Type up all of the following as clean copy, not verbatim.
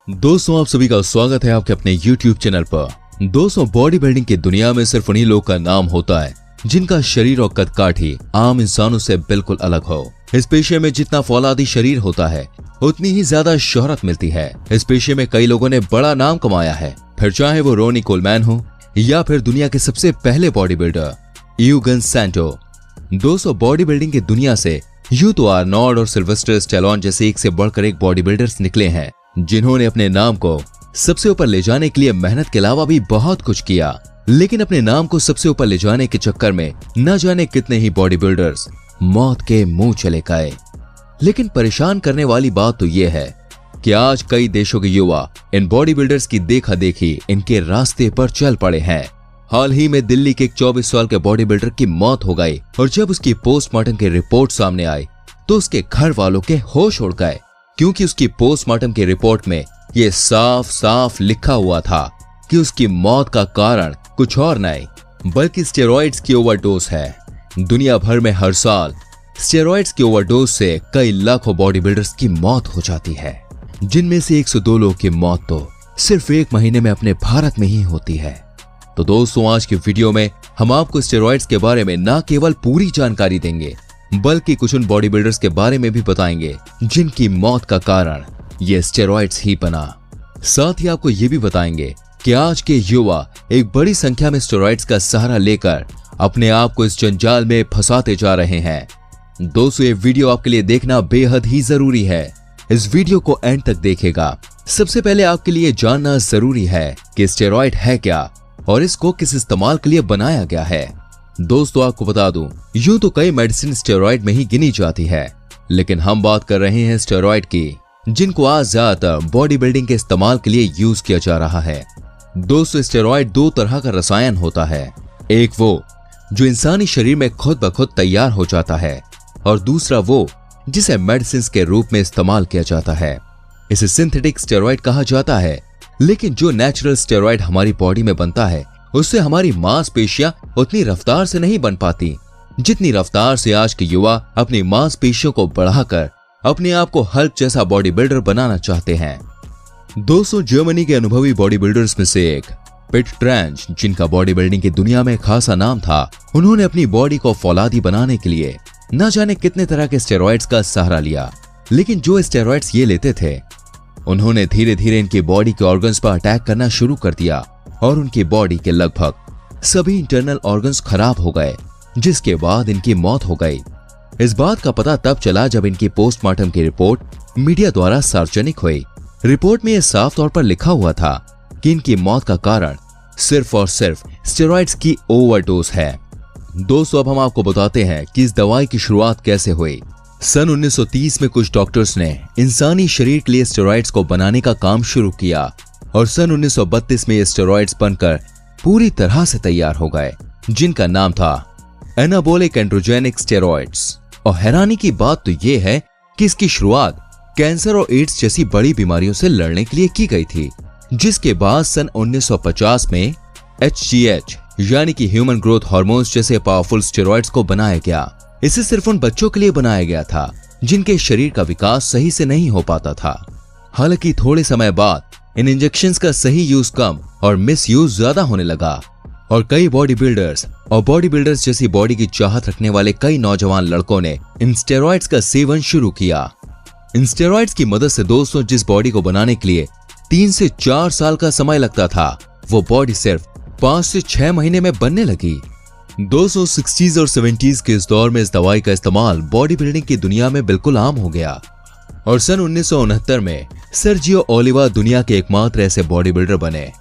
दोस्तों, आप सभी का स्वागत है आपके अपने YouTube चैनल पर। दोस्तों, बॉडी बिल्डिंग की दुनिया में सिर्फ उन्हीं लोग का नाम होता है जिनका शरीर और कदकाठी आम इंसानों से बिल्कुल अलग हो। इस पेशे में जितना फौलादी शरीर होता है उतनी ही ज्यादा शोहरत मिलती है। इस पेशे में कई लोगों ने बड़ा नाम कमाया है, फिर चाहे वो रोनी कोलमैन हो या फिर दुनिया के सबसे पहले बॉडी बिल्डर यूगन सैंटो। दोस्तों, बॉडी बिल्डिंग की दुनिया से यूं तो आर्नोल्ड और सिल्वेस्टर स्टैलोन जैसे एक से बढ़कर एक बॉडी बिल्डर्स निकले हैं जिन्होंने अपने नाम को सबसे ऊपर ले जाने के लिए मेहनत के अलावा भी बहुत कुछ किया। लेकिन अपने नाम को सबसे ऊपर ले जाने के चक्कर में न जाने कितने ही बॉडी बिल्डर्स मौत के मुंह चले गए। लेकिन परेशान करने वाली बात तो यह है कि आज कई देशों के युवा इन बॉडी बिल्डर्स की देखा देखी इनके रास्ते पर चल पड़े हैं। हाल ही में दिल्ली के एक 24 साल के बॉडी बिल्डर की मौत हो गई और जब उसकी पोस्टमार्टम की रिपोर्ट सामने आई तो उसके घर वालों के होश उड़ गए, क्योंकि उसकी पोस्टमार्टम की रिपोर्ट में यह साफ साफ लिखा हुआ था कि उसकी मौत का कारण कुछ और नहीं बल्कि स्टेरॉइड्स की ओवरडोज है। दुनिया भर में हर साल स्टेरॉइड्स की ओवरडोज से कई लाखों बॉडी बिल्डर्स की मौत हो जाती है, जिनमें से 102 लोगों की मौत तो सिर्फ एक महीने में अपने भारत में ही होती है। तो दोस्तों, आज की वीडियो में हम आपको स्टेरॉइड्स के बारे में न केवल पूरी जानकारी देंगे बल्कि कुछ उन बॉडी बिल्डर्स के बारे में भी बताएंगे जिनकी मौत का कारण ये स्टेरॉइड्स ही बना। साथ ही आपको ये भी बताएंगे कि आज के युवा एक बड़ी संख्या में स्टेरॉइड्स का सहारा लेकर अपने आप को इस जंजाल में फंसाते जा रहे हैं। दोस्तों, ये वीडियो आपके लिए देखना बेहद ही जरूरी है। इस वीडियो को एंड तक देखिएगा। सबसे पहले आपके लिए जानना जरूरी है कि स्टेरॉइड है क्या और इसको किस इस्तेमाल के लिए बनाया गया है। दोस्तों, आपको बता दूं, यूं तो कई मेडिसिन स्टेरॉइड में ही गिनी जाती है, लेकिन हम बात कर रहे हैं स्टेरॉइड की जिनको आज ज्यादातर बॉडी बिल्डिंग के इस्तेमाल के लिए यूज किया जा रहा है। दोस्तों, स्टेरॉइड दो तरह का रसायन होता है, एक वो जो इंसानी शरीर में खुद ब खुद तैयार हो जाता है और दूसरा वो जिसे मेडिसिन के रूप में इस्तेमाल किया जाता है। इसे सिंथेटिक स्टेरॉइड कहा जाता है। लेकिन जो नेचुरल स्टेरॉइड हमारी बॉडी में बनता है उससे हमारी मांसपेशियां उतनी रफ्तार से नहीं बन पाती जितनी रफ्तार से आज के युवा अपनी मांसपेशियों को बढ़ाकर अपने आप को हल्क जैसा बॉडी बिल्डर बनाना चाहते हैं। दोस्तों, जर्मनी के अनुभवी बॉडी बिल्डर्स में से एक पिट ट्रेंच, जिनका बॉडी बिल्डिंग की दुनिया में खासा नाम था, उन्होंने अपनी बॉडी को फौलादी बनाने के लिए न जाने कितने तरह के स्टेरॉइड्स का सहारा लिया। लेकिन जो स्टेरॉइड्स ये लेते थे उन्होंने धीरे धीरे इनकी बॉडी के ऑर्गन्स पर अटैक करना शुरू कर दिया और उनकी बॉडी के लगभग सभी इंटरनल ऑर्गन्स खराब हो गए, जिसके बाद इनकी मौत हो गई। इस बात का पता तब चला जब इनकी पोस्टमार्टम की रिपोर्ट मीडिया द्वारा सार्वजनिक हुई। रिपोर्ट में यह साफ तौर पर लिखा हुआ था कि इनकी मौत का कारण सिर्फ और सिर्फ स्टेरॉइड्स की ओवरडोज है। दोस्तों, अब हम आपको बताते हैं कि इस दवाई की शुरुआत कैसे हुई। सन 1930 में कुछ डॉक्टर्स ने इंसानी शरीर के लिए स्टेरॉइड्स को बनाने का काम शुरू किया और सन 1932 में ये स्टेरॉइड्स बनकर पूरी तरह से तैयार हो गए, जिनका नाम था एनाबॉलिक एंड्रोजेनिक स्टेरॉइड्स। और हैरानी की बात तो ये है कि इसकी शुरुआत कैंसर और एड्स जैसी बड़ी बीमारियों से लड़ने के लिए की गई थी, जिसके बाद सन 1950 में HGH यानी कि ह्यूमन ग्रोथ हार्मोन्स जैसे पावरफुल स्टेरॉइड्स को बनाया गया। इसे सिर्फ उन बच्चों के लिए बनाया गया था जिनके शरीर का विकास सही से नहीं हो पाता था। हालांकि थोड़े समय बाद इन इंजेक्शंस का सही यूज कम और मिस यूज ज्यादा होने लगा और कई बॉडी बिल्डर्स जैसी बॉडी की चाहत रखने वाले कई नौजवान लड़कों ने इन स्टेरॉइड्स का सेवन शुरू किया। इन स्टेरॉइड्स की मदद से दोस्तों, जिस बॉडी को बनाने के लिए 3 से 4 साल का समय लगता था, वो बॉडी सिर्फ 5 से 6 महीने में बनने लगी। 1960s और 70s के इस दौर में इस दवाई का इस्तेमाल बॉडी बिल्डिंग की दुनिया में बिल्कुल आम हो गया और सन 1969 में सर्जियो ओलिवा दुनिया के एकमात्र ऐसे बॉडी बिल्डर बने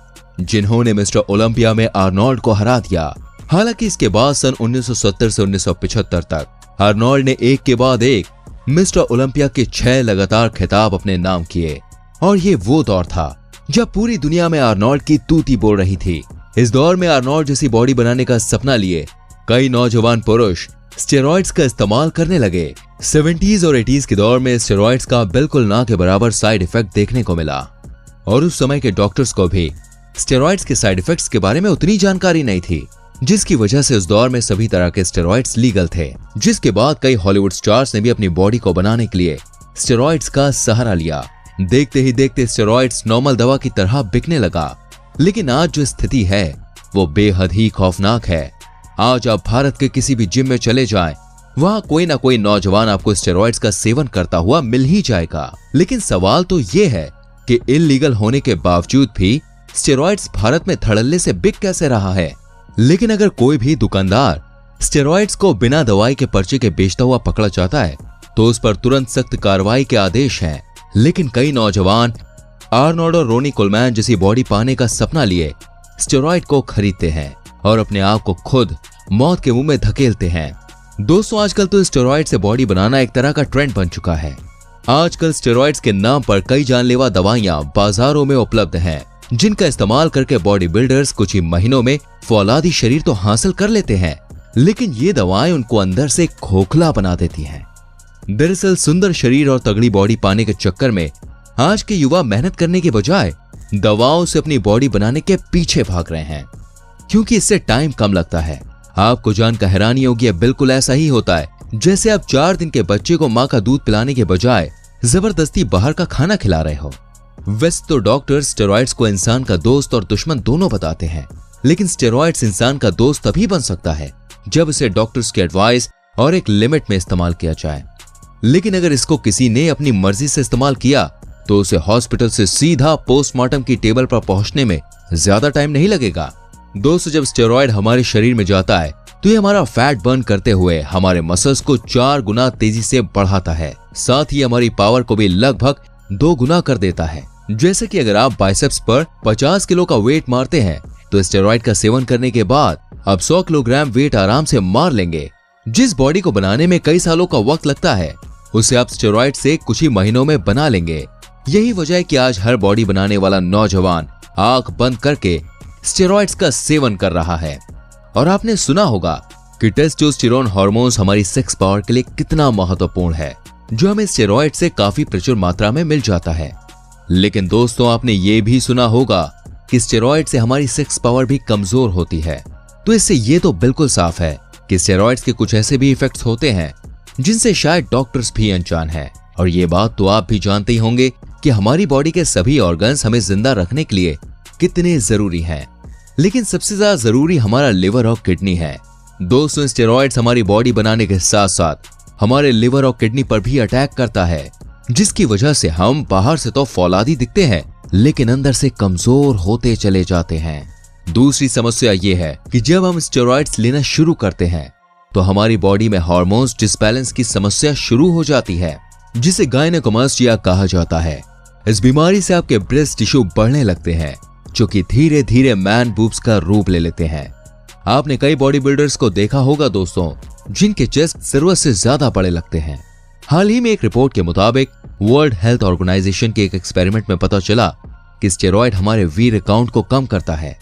जिन्होंने मिस्टर ओलंपिया में आर्नोल्ड को हरा दिया। हालांकि इसके बाद सन 1970 से 1975 तक आर्नोल्ड ने एक के बाद एक मिस्टर ओलंपिया के 6 लगातार खिताब अपने नाम किए और ये वो दौर था जब पूरी दुनिया में आर्नोल्ड की तूती बोल रही थी। इस दौर में आर्नोल्ड जैसी बॉडी बनाने का सपना लिए कई नौजवान पुरुष स्टेरॉइड्स का इस्तेमाल करने लगे। 70s और 80s के दौर में स्टेरॉइड्स का बिल्कुल ना के बराबर साइड इफेक्ट देखने को मिला और उस समय के डॉक्टर्स को भी स्टेरॉइड्स के साइड इफेक्ट्स के बारे में उतनी जानकारी नहीं थी, जिसकी वजह से उस दौर में सभी तरह के स्टेरॉइड्स लीगल थे। जिसके बाद कई हॉलीवुड स्टार्स ने भी अपनी बॉडी को बनाने के लिए स्टेरॉइड्स का सहारा लिया। देखते ही देखते स्टेरॉइड्स नॉर्मल दवा की तरह बिकने लगा। लेकिन आज जो स्थिति है वो बेहद ही खौफनाक है। आज आप भारत के किसी भी जिम में चले जाएं, वहां कोई ना कोई नौजवान आपको स्टेरॉइड्स का सेवन करता हुआ मिल ही जाएगा। लेकिन सवाल तो ये है कि इल्लीगल होने के बावजूद भी स्टेरॉइड्स भारत में धड़ल्ले से बिक कैसे रहा है। लेकिन अगर कोई भी दुकानदार स्टेरॉइड्स को बिना दवाई के पर्चे के बेचता हुआ पकड़ा जाता है तो उस पर तुरंत सख्त कार्रवाई के आदेश हैं। लेकिन कई नौजवान आर्नोल्ड और रोनी कोलमैन जैसी बॉडी पाने का सपना लिए स्टेरॉइड को खरीदते हैं और अपने आप को खुद मौत के मुंह में धकेलते हैं। दोस्तों, आजकल तो स्टेरॉइड से बॉडी बनाना एक तरह का ट्रेंड बन चुका है। आजकल स्टेरॉइड्स के नाम पर कई जानलेवा दवाइयां बाजारों में उपलब्ध हैं, जिनका इस्तेमाल करके बॉडी बिल्डर्स कुछ ही महीनों में फौलादी शरीर तो हासिल कर लेते हैं, लेकिन ये दवाएं उनको अंदर से खोखला बना देती हैं। दरअसल सुंदर शरीर और तगड़ी बॉडी पाने के चक्कर में आज के युवा मेहनत करने के बजाय दवाओं से अपनी बॉडी बनाने के पीछे भाग रहे हैं, क्योंकि इससे टाइम कम लगता है। आपको जानकर हैरानी होगी, बिल्कुल ऐसा ही होता है जैसे आप 4 दिन के बच्चे को माँ का दूध पिलाने के बजाय जबरदस्ती बाहर का खाना खिला रहे हो। वैसे तो डॉक्टर स्टेरॉइड्स को इंसान का दोस्त और दुश्मन दोनों बताते हैं, लेकिन स्टेरॉइड्स इंसान का दोस्त तभी बन सकता है जब इसे डॉक्टर्स की एडवाइस और एक लिमिट में इस्तेमाल किया जाए। लेकिन अगर इसको किसी ने अपनी मर्जी से इस्तेमाल किया तो उसे हॉस्पिटल से सीधा पोस्टमार्टम की टेबल पर पहुंचने में ज्यादा टाइम नहीं लगेगा। दोस्तों, जब स्टेरॉइड हमारे शरीर में जाता है तो ये हमारा फैट बर्न करते हुए हमारे मसल्स को 4 गुना तेजी से बढ़ाता है। साथ ही हमारी पावर को भी लगभग 2 गुना कर देता है। जैसे कि अगर आप बाइसेप्स पर 50 किलो का वेट मारते हैं तो स्टेरॉइड का सेवन करने के बाद आप 100 किलोग्राम वेट आराम से मार लेंगे। जिस बॉडी को बनाने में कई सालों का वक्त लगता है उसे आप स्टेरॉइड से कुछ ही महीनों में बना लेंगे। यही वजह है कि आज हर बॉडी बनाने वाला नौजवान आंख बंद करके स्टेरॉइड्स का सेवन कर रहा है। और आपने सुना होगा कि टेस्टोस्टेरोन हार्मोन्स हमारी सेक्स पावर के लिए कितना महत्वपूर्ण है, जो हमें स्टेरॉइड से काफी प्रचुर मात्रा में मिल जाता है। लेकिन दोस्तों, आपने ये भी सुना होगा कि स्टेरॉइड से हमारी सेक्स पावर भी कमजोर होती है। तो इससे ये तो बिल्कुल साफ है कि स्टेरॉइड्स के कुछ ऐसे भी इफेक्ट्स होते हैं जिनसे शायद डॉक्टर्स भी अनजान हैं। और ये बात तो आप भी जानते ही होंगे कि हमारी बॉडी के सभी ऑर्गन्स हमें जिंदा रखने के लिए कितने जरूरी हैं। लेकिन सबसे ज्यादा जरूरी हमारा लिवर और किडनी है। दोस्तों, स्टेरॉइड्स हमारी बॉडी बनाने के साथ साथ हमारे लिवर और किडनी पर भी अटैक करता है, जिसकी वजह से हम बाहर से तो फौलादी दिखते हैं लेकिन अंदर से कमजोर होते चले जाते हैं। दूसरी समस्या ये है कि जब हम स्टेरॉइड्स लेना शुरू करते हैं तो हमारी बॉडी में हार्मोन्स डिसबैलेंस की समस्या शुरू हो जाती है, जिसे गायनेकोमास्टिया कहा जाता है। इस बीमारी से आपके ब्रेस्ट टिश्यू बढ़ने लगते हैं, जो कि धीरे धीरे मैन बूब्स का रूप ले लेते हैं। आपने कई बॉडी बिल्डर्स को देखा होगा दोस्तों, जिनके चेस्ट जरूरत से ज्यादा बड़े लगते हैं। हाल ही में एक रिपोर्ट के मुताबिक वर्ल्ड हेल्थ ऑर्गेनाइजेशन के एक एक्सपेरिमेंट में पता चला कि स्टेरॉइड हमारे वीर्य काउंट को कम करता है।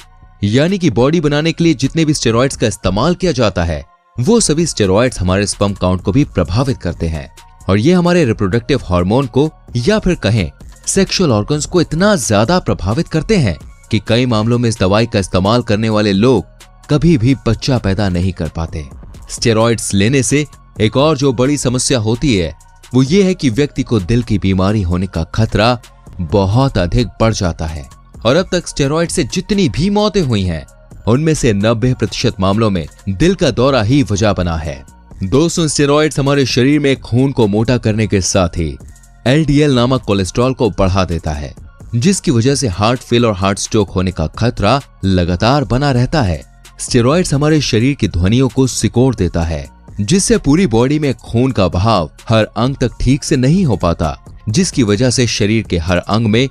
यानी कि बॉडी बनाने के लिए जितने भी स्टेरॉइड्स का इस्तेमाल किया जाता है वो सभी स्टेरॉइड्स हमारे स्पर्म काउंट को भी प्रभावित करते हैं। और ये हमारे रिप्रोडक्टिव हार्मोन को या फिर कहें सेक्सुअल ऑर्गन्स को इतना ज्यादा प्रभावित करते हैं कि कई मामलों में इस दवाई का इस्तेमाल करने वाले लोग कभी भी बच्चा पैदा नहीं कर पाते। स्टेरॉइड्स लेने से एक और जो बड़ी समस्या होती है वो ये है कि व्यक्ति को दिल की बीमारी होने का खतरा बहुत अधिक बढ़ जाता है। और अब तक स्टेरॉइड से जितनी भी मौतें हुई हैं उनमें से 90% मामलों में दिल का दौरा ही वजह बना है। दोस्तों, स्टेरॉइड्स हमारे शरीर में खून को मोटा करने के साथ ही LDL नामक कोलेस्ट्रॉल को बढ़ा देता है, जिसकी वजह से हार्ट फेल और हार्ट स्ट्रोक होने का खतरा लगातार बना रहता है। स्टेरॉइड्स हमारे शरीर की ध्वनियों को सिकोड़ देता है, जिससे पूरी बॉडी में खून का बहाव हर अंग तक ठीक से नहीं हो पाता, जिसकी वजह से शरीर के हर अंग में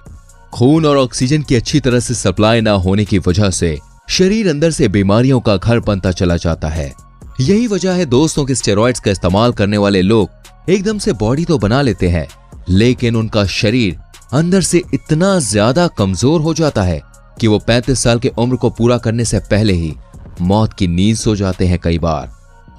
खून और ऑक्सीजन की अच्छी तरह से सप्लाई न होने की वजह से शरीर अंदर से बीमारियों का घर बनता चला जाता है। यही वजह है दोस्तों कि स्टेरॉइड्स का इस्तेमाल करने वाले लोग एकदम से बॉडी तो बना लेते हैं, लेकिन उनका शरीर अंदर से इतना ज्यादा कमजोर हो जाता है कि वो 35 साल की उम्र को पूरा करने से पहले ही मौत की नींद सो जाते हैं। कई बार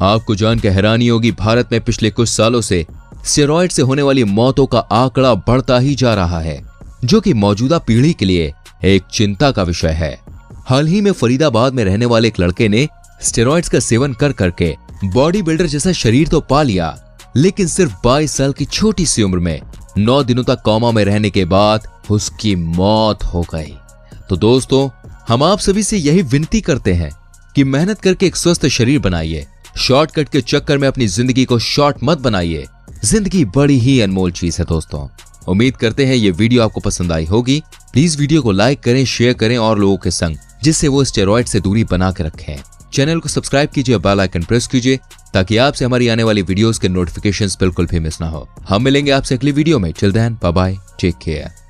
आपको जानकर हैरानी होगी, भारत में पिछले कुछ सालों से स्टेरॉइड से होने वाली मौतों का आंकड़ा बढ़ता ही जा रहा है, जो कि मौजूदा पीढ़ी के लिए एक चिंता का विषय है। हाल ही में फरीदाबाद में रहने वाले एक लड़के ने स्टेरॉइड्स का सेवन कर करके बॉडी बिल्डर जैसा शरीर तो पा लिया, लेकिन सिर्फ 22 साल की छोटी सी उम्र में 9 दिनों तक कोमा में रहने के बाद उसकी मौत हो गई। तो दोस्तों, हम आप सभी से यही विनती करते हैं कि मेहनत करके एक स्वस्थ शरीर बनाइए। शॉर्टकट के चक्कर में अपनी जिंदगी को शॉर्ट मत बनाइए। जिंदगी बड़ी ही अनमोल चीज है दोस्तों। उम्मीद करते हैं ये वीडियो आपको पसंद आई होगी। प्लीज वीडियो को लाइक करें, शेयर करें और लोगों के संग, जिससे वो स्टेरॉइड से दूरी बना के रखें। चैनल को सब्सक्राइब कीजिए, बेल आइकन प्रेस कीजिए ताकि आपसे हमारी आने वाली वीडियोस के नोटिफिकेशंस बिल्कुल भी मिस ना हो। हम मिलेंगे आपसे अगली वीडियो में। Till then, bye bye, take care.